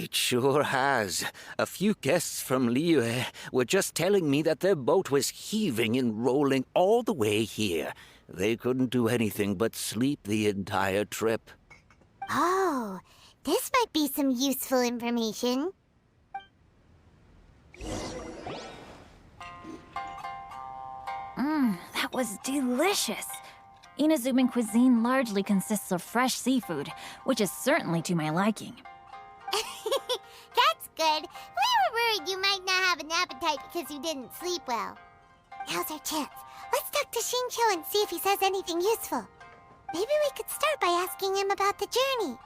It sure has. A few guests from Liyue were just telling me that their boat was heaving and rolling all the way here. They couldn't do anything but sleep the entire trip. Oh, this might be some useful information. That was delicious. Inazuman cuisine largely consists of fresh seafood, which is certainly to my liking. That's good. We were worried you might not have an appetite because you didn't sleep well. Now's our chance. Let's talk to Xingqiu and see if he says anything useful. Maybe we could start by asking him about the journey.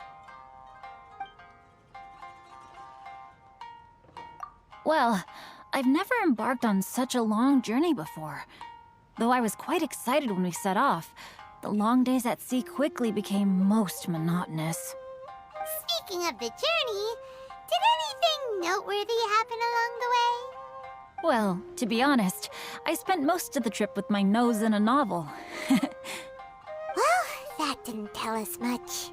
Well, I've never embarked on such a long journey before. Though I was quite excited when we set off, the long days at sea quickly became most monotonous. Speaking of the journey, did anything noteworthy happen along the way? Well, to be honest, I spent most of the trip with my nose in a novel. Well, that didn't tell us much.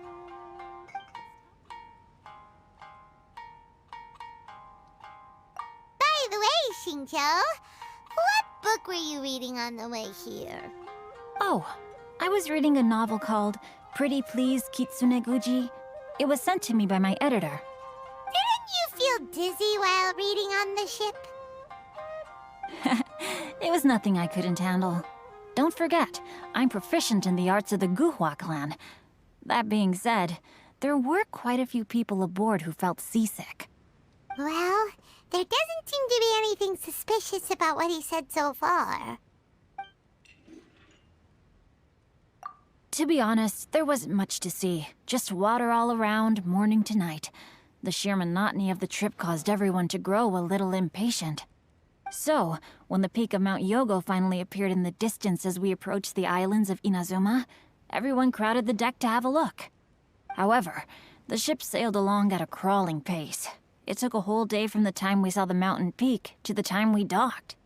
By the way, Xingqiu, what book were you reading on the way here? Oh, I was reading a novel called Pretty Please Kitsune Guji. It was sent to me by my editor. Didn't you feel dizzy while reading on the ship? It was nothing I couldn't handle. Don't forget, I'm proficient in the arts of the Guhua clan. That being said, there were quite a few people aboard who felt seasick. Well, there doesn't seem to be anything suspicious about what he said so far. To be honest, there wasn't much to see. Just water all around, morning to night. The sheer monotony of the trip caused everyone to grow a little impatient. So, when the peak of Mount Yogo finally appeared in the distance as we approached the islands of Inazuma, everyone crowded the deck to have a look. However, the ship sailed along at a crawling pace. It took a whole day from the time we saw the mountain peak to the time we docked.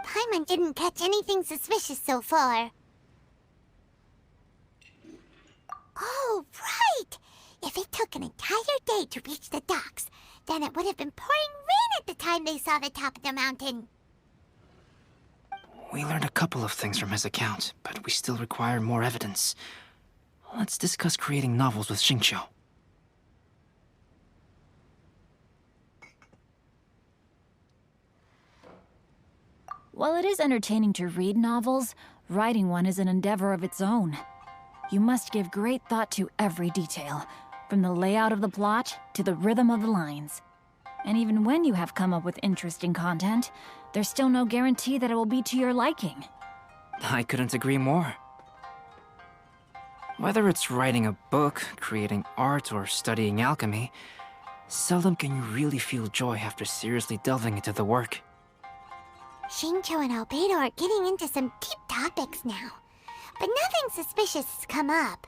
Paimon didn't catch anything suspicious so far. Oh, right! If it took an entire day to reach the docks, then it would have been pouring rain at the time they saw the top of the mountain. We learned a couple of things from his account, but we still require more evidence. Let's discuss creating novels with Xingqiu. While it is entertaining to read novels, writing one is an endeavor of its own. You must give great thought to every detail, from the layout of the plot to the rhythm of the lines. And even when you have come up with interesting content, there's still no guarantee that it will be to your liking. I couldn't agree more. Whether it's writing a book, creating art, or studying alchemy, seldom can you really feel joy after seriously delving into the work. Xingqiu and Albedo are getting into some deep topics now, but nothing suspicious has come up.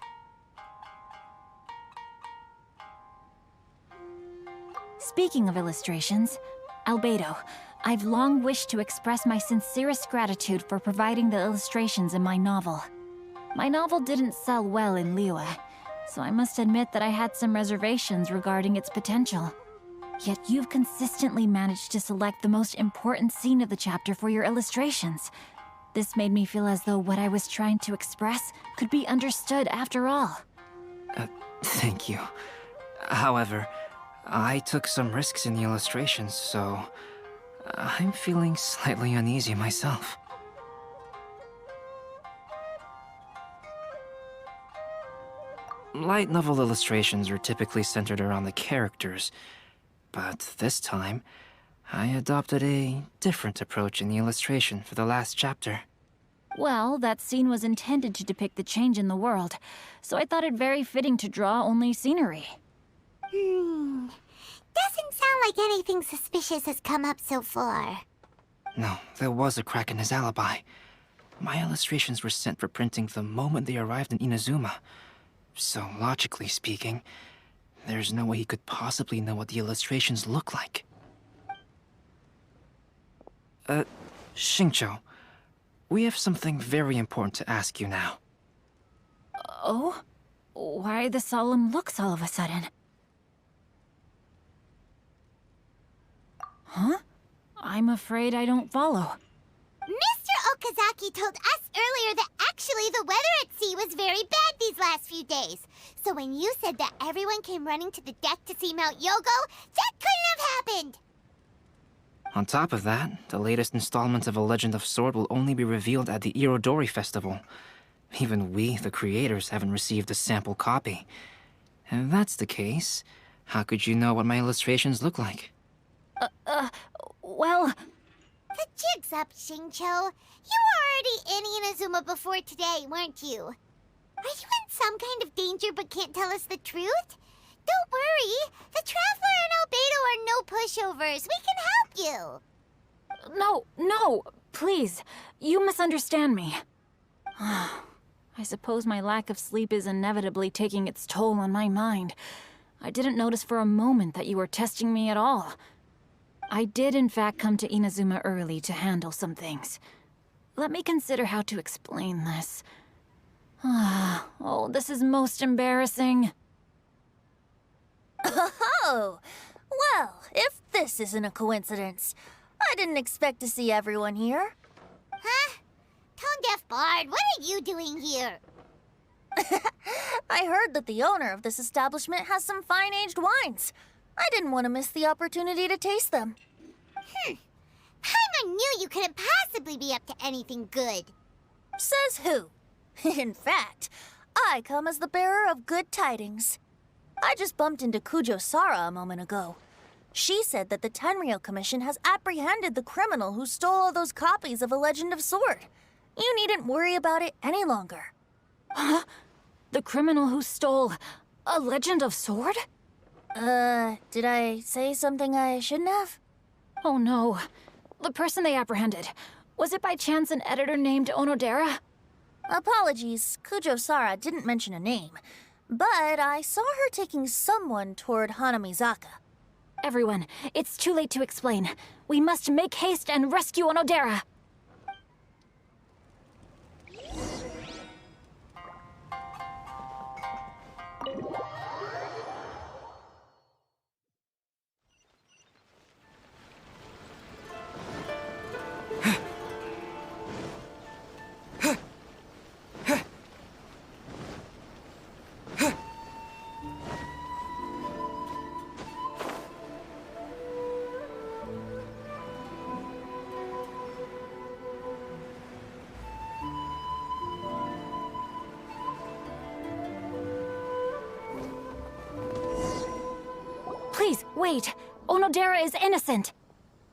Speaking of illustrations, Albedo, I've long wished to express my sincerest gratitude for providing the illustrations in my novel. My novel didn't sell well in Liyue, so I must admit that I had some reservations regarding its potential. Yet you've consistently managed to select the most important scene of the chapter for your illustrations. This made me feel as though what I was trying to express could be understood after all. Thank you. However, I took some risks in the illustrations, so I'm feeling slightly uneasy myself. Light novel illustrations are typically centered around the characters, but this time, I adopted a different approach in the illustration for the last chapter. Well, that scene was intended to depict the change in the world, so I thought it very fitting to draw only scenery. Doesn't sound like anything suspicious has come up so far. No, there was a crack in his alibi. My illustrations were sent for printing the moment they arrived in Inazuma. So, logically speaking, there's no way he could possibly know what the illustrations look like. Xingqiu, we have something very important to ask you now. Oh? Why the solemn looks all of a sudden? Huh? I'm afraid I don't follow. Mr. Okazaki told us earlier that actually the weather at sea was very bad these last few days. So when you said that everyone came running to the deck to see Mount Yogo, that couldn't have happened! On top of that, the latest installment of A Legend of Sword will only be revealed at the Irodori Festival. Even we, the creators, haven't received a sample copy. And if that's the case, how could you know what my illustrations look like? Well... The jig's up, Shincho. You were already in Inazuma before today, weren't you? Are you in some kind of danger but can't tell us the truth? Don't worry. The Traveler and Albedo are no pushovers. We can help you. No, please. You misunderstand me. I suppose my lack of sleep is inevitably taking its toll on my mind. I didn't notice for a moment that you were testing me at all. I did in fact come to Inazuma early to handle some things. Let me consider how to explain this. Oh, this is most embarrassing. Oh, well, if this isn't a coincidence, I didn't expect to see everyone here. Huh? Tone-deaf Bard, what are you doing here? I heard that the owner of this establishment has some fine-aged wines. I didn't want to miss the opportunity to taste them. Paimon knew you couldn't possibly be up to anything good. Says who? In fact, I come as the bearer of good tidings. I just bumped into Kujo Sara a moment ago. She said that the Tenryou Commission has apprehended the criminal who stole all those copies of A Legend of Sword. You needn't worry about it any longer. Huh? The criminal who stole A Legend of Sword? Did I say something I shouldn't have? Oh no. The person they apprehended. Was it by chance an editor named Onodera? Apologies, Kujo Sara didn't mention a name. But I saw her taking someone toward Hanamizaka. Everyone, it's too late to explain. We must make haste and rescue Onodera. Please, wait. Onodera is innocent.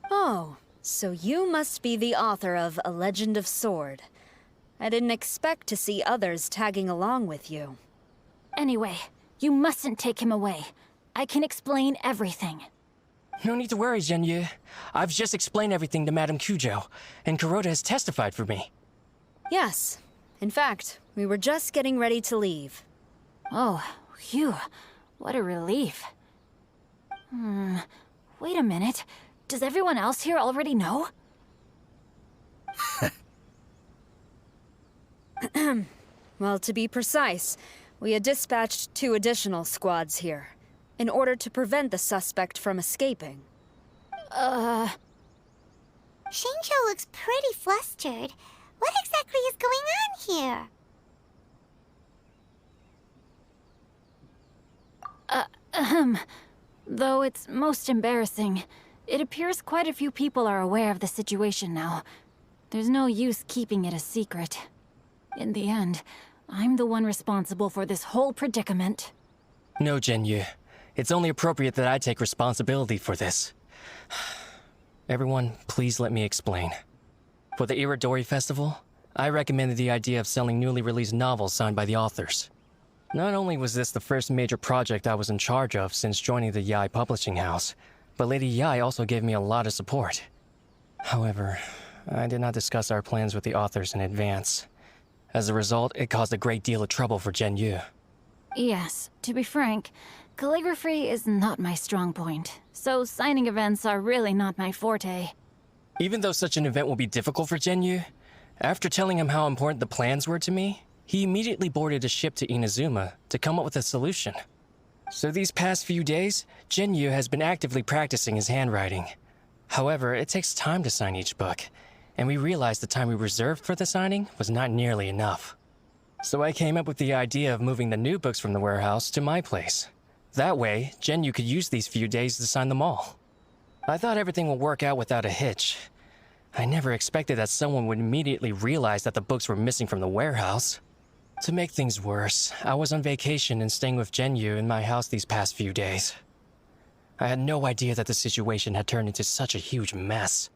Oh, so you must be the author of A Legend of Sword. I didn't expect to see others tagging along with you. Anyway, you mustn't take him away. I can explain everything. No need to worry, Genyu. I've just explained everything to Madame Kujo, and Kuroda has testified for me. Yes. In fact, we were just getting ready to leave. Oh, phew. What a relief. Wait a minute. Does everyone else here already know? Well, to be precise, we had dispatched 2 additional squads here, in order to prevent the suspect from escaping. Shincho looks pretty flustered. What exactly is going on here? Though it's most embarrassing, it appears quite a few people are aware of the situation now. There's no use keeping it a secret. In the end, I'm the one responsible for this whole predicament. No, Genyu. It's only appropriate that I take responsibility for this. Everyone, please let me explain. For the Irodori Festival, I recommended the idea of selling newly released novels signed by the authors. Not only was this the first major project I was in charge of since joining the Yae publishing house, but Lady Yae also gave me a lot of support. However, I did not discuss our plans with the authors in advance. As a result, it caused a great deal of trouble for Genyu. Yes, to be frank, calligraphy is not my strong point, so signing events are really not my forte. Even though such an event will be difficult for Genyu, after telling him how important the plans were to me, he immediately boarded a ship to Inazuma to come up with a solution. So these past few days, Genyu has been actively practicing his handwriting. However, it takes time to sign each book, and we realized the time we reserved for the signing was not nearly enough. So I came up with the idea of moving the new books from the warehouse to my place. That way, Genyu could use these few days to sign them all. I thought everything would work out without a hitch. I never expected that someone would immediately realize that the books were missing from the warehouse. To make things worse, I was on vacation and staying with Genyu in my house these past few days. I had no idea that the situation had turned into such a huge mess.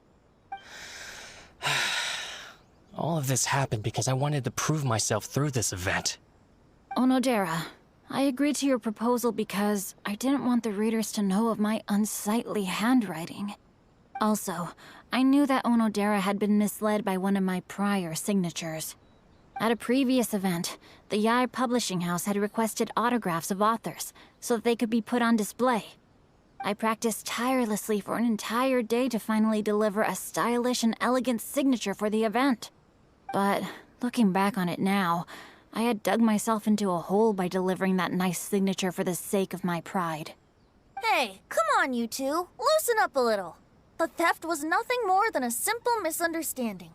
All of this happened because I wanted to prove myself through this event. Onodera, I agreed to your proposal because I didn't want the readers to know of my unsightly handwriting. Also, I knew that Onodera had been misled by one of my prior signatures. At a previous event, the Yae publishing house had requested autographs of authors so that they could be put on display. I practiced tirelessly for an entire day to finally deliver a stylish and elegant signature for the event. But looking back on it now, I had dug myself into a hole by delivering that nice signature for the sake of my pride. Hey, come on, you two. Loosen up a little. The theft was nothing more than a simple misunderstanding.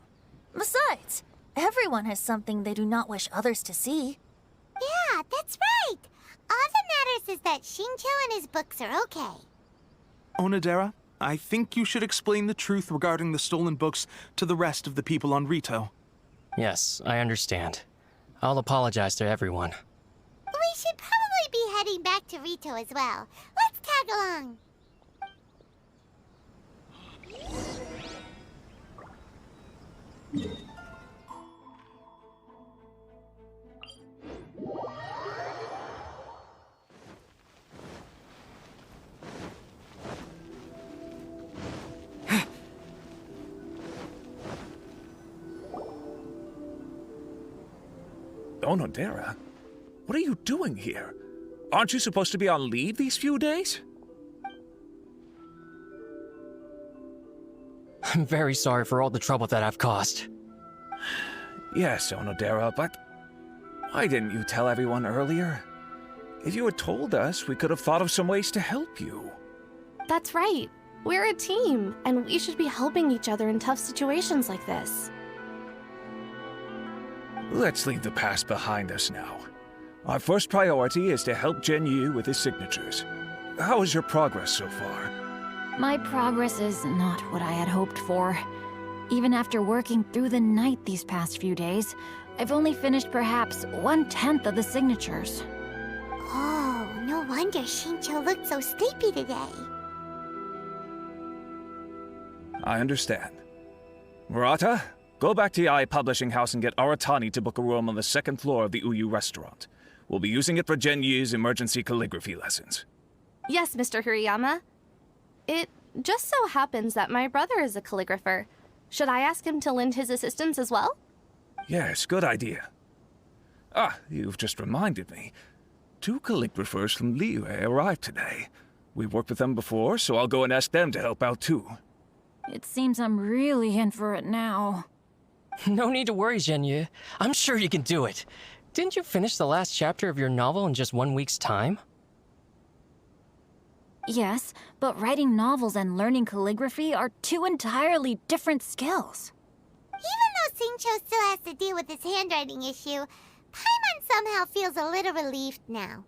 Besides, everyone has something they do not wish others to see. Yeah, that's right. All that matters is that Shincho and his books are okay. Onodera, I think you should explain the truth regarding the stolen books to the rest of the people on Rito. Yes, I understand. I'll apologize to everyone. We should probably be heading back to Rito as well. Let's tag along. Onodera? What are you doing here? Aren't you supposed to be on leave these few days? I'm very sorry for all the trouble that I've caused. Yes, Onodera, but why didn't you tell everyone earlier? If you had told us, we could have thought of some ways to help you. That's right. We're a team, and we should be helping each other in tough situations like this. Let's leave the past behind us now. Our first priority is to help Genyu with his signatures. How is your progress so far? My progress is not what I had hoped for. Even after working through the night these past few days, I've only finished perhaps 1/10 of the signatures. Oh, no wonder Shincho looked so sleepy today. I understand. Murata, go back to Yae Publishing House and get Aratani to book a room on the second floor of the Uyu restaurant. We'll be using it for Genyu's emergency calligraphy lessons. Yes, Mr. Hirayama. It just so happens that my brother is a calligrapher. Should I ask him to lend his assistance as well? Yes, good idea. Ah, you've just reminded me. 2 calligraphers from Liyue arrived today. We've worked with them before, so I'll go and ask them to help out too. It seems I'm really in for it now. No need to worry, Genyu. I'm sure you can do it. Didn't you finish the last chapter of your novel in just 1 week's time? Yes, but writing novels and learning calligraphy are 2 entirely different skills. Even though Shincho still has to deal with his handwriting issue, Paimon somehow feels a little relieved now.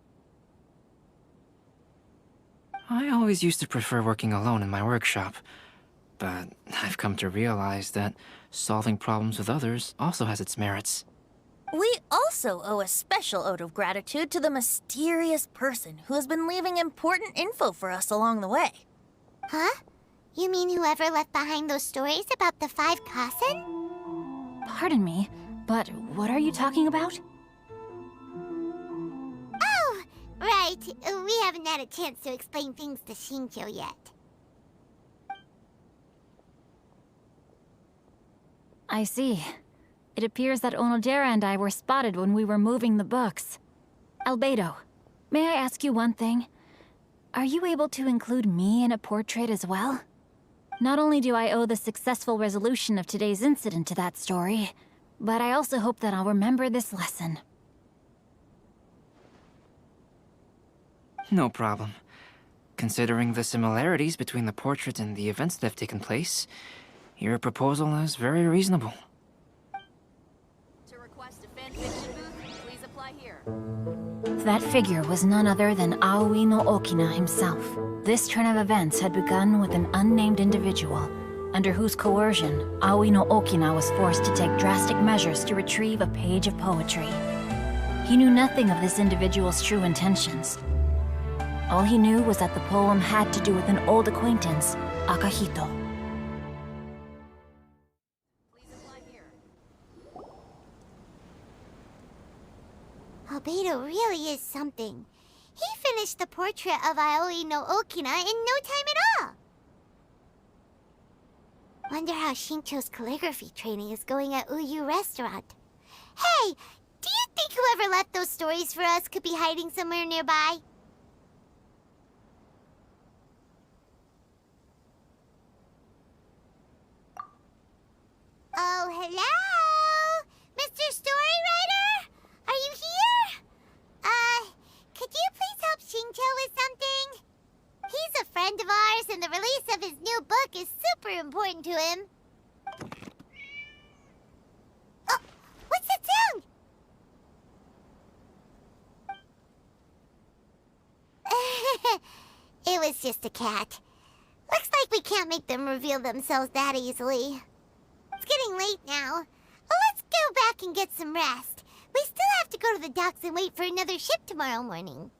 I always used to prefer working alone in my workshop, but I've come to realize that solving problems with others also has its merits. We also owe a special ode of gratitude to the mysterious person who has been leaving important info for us along the way. Huh? You mean whoever left behind those stories about the 5 Kasen? Pardon me, but what are you talking about? Oh, right. We haven't had a chance to explain things to Shincho yet. I see. It appears that Onodera and I were spotted when we were moving the books. Albedo, may I ask you one thing? Are you able to include me in a portrait as well? Not only do I owe the successful resolution of today's incident to that story, but I also hope that I'll remember this lesson. No problem. considering the similarities between the portrait and the events that have taken place, your proposal is very reasonable. To request a fanfiction booth, please apply here. That figure was none other than Aoi no Okina himself. This turn of events had begun with an unnamed individual, under whose coercion, Aoi no Okina was forced to take drastic measures to retrieve a page of poetry. He knew nothing of this individual's true intentions. All he knew was that the poem had to do with an old acquaintance, Akahito. Albedo really is something. He finished the portrait of Aoi no Okina in no time at all. Wonder how Shincho's calligraphy training is going at Uyu Restaurant. Hey, do you think whoever left those stories for us could be hiding somewhere nearby? Oh, hello? Mr. Storywriter? Are you here? Could you please help Shincho with something? He's a friend of ours, and the release of his new book is super important to him. Oh, what's that sound? It was just a cat. Looks like we can't make them reveal themselves that easily. It's getting late now. Well, let's go back and get some rest. We still have to go to the docks and wait for another ship tomorrow morning.